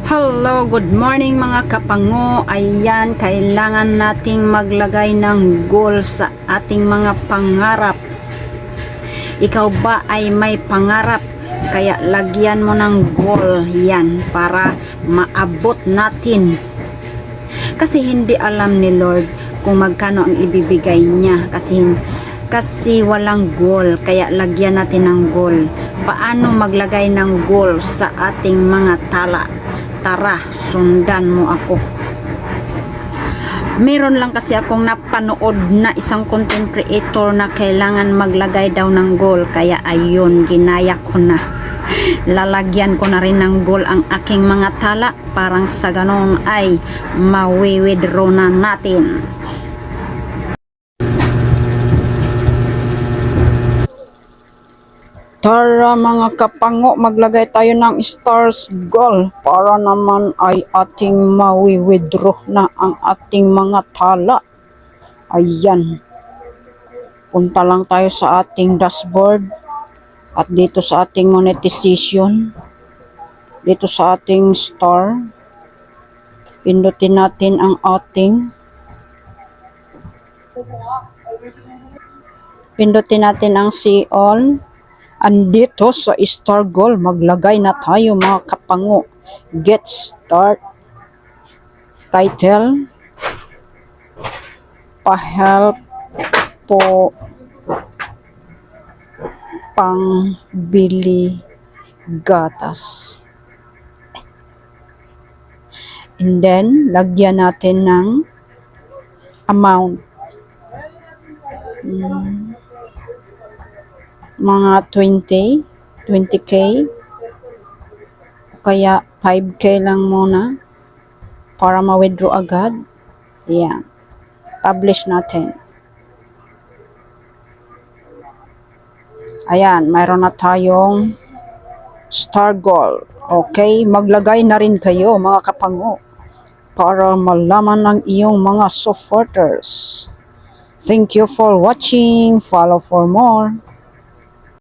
Hello, good morning mga kapango. Ayan, kailangan nating maglagay ng goal sa ating mga pangarap. Ikaw ba ay may pangarap? Kaya lagyan mo ng goal yan para maabot natin. Kasi hindi alam ni Lord kung magkano ang ibibigay niya. Kasi walang goal, kaya lagyan natin ng goal. Paano maglagay ng goal sa ating mga tala? Tara, sundan mo ako. Meron lang kasi akong napanood na isang content creator na kailangan maglagay daw ng goal. Kaya ayun, ginaya ko na. Lalagyan ko na rin ng goal ang aking mga tala. Parang sa ganun ay mawi-withdraw na natin. Tara mga kapango, maglagay tayo ng stars goal para naman ay ating mawi-withdraw na ang ating mga tala. Ayan. Punta lang tayo sa ating dashboard at dito sa ating monetization. Dito sa ating star. Pindutin natin ang ating. Pindutin natin ang see all. Andito sa star goal, maglagay na tayo mga kapango. Get start. Title. Pa-help po pangbili gatas. And then, lagyan natin ng amount. Mga 20k, kaya 5k lang muna para ma-withdraw agad. Ayan. Publish natin. Ayan, mayroon na tayong star goal. Okay, maglagay na rin kayo mga kapango para malaman ng iyong mga supporters. Thank you for watching. Follow for more.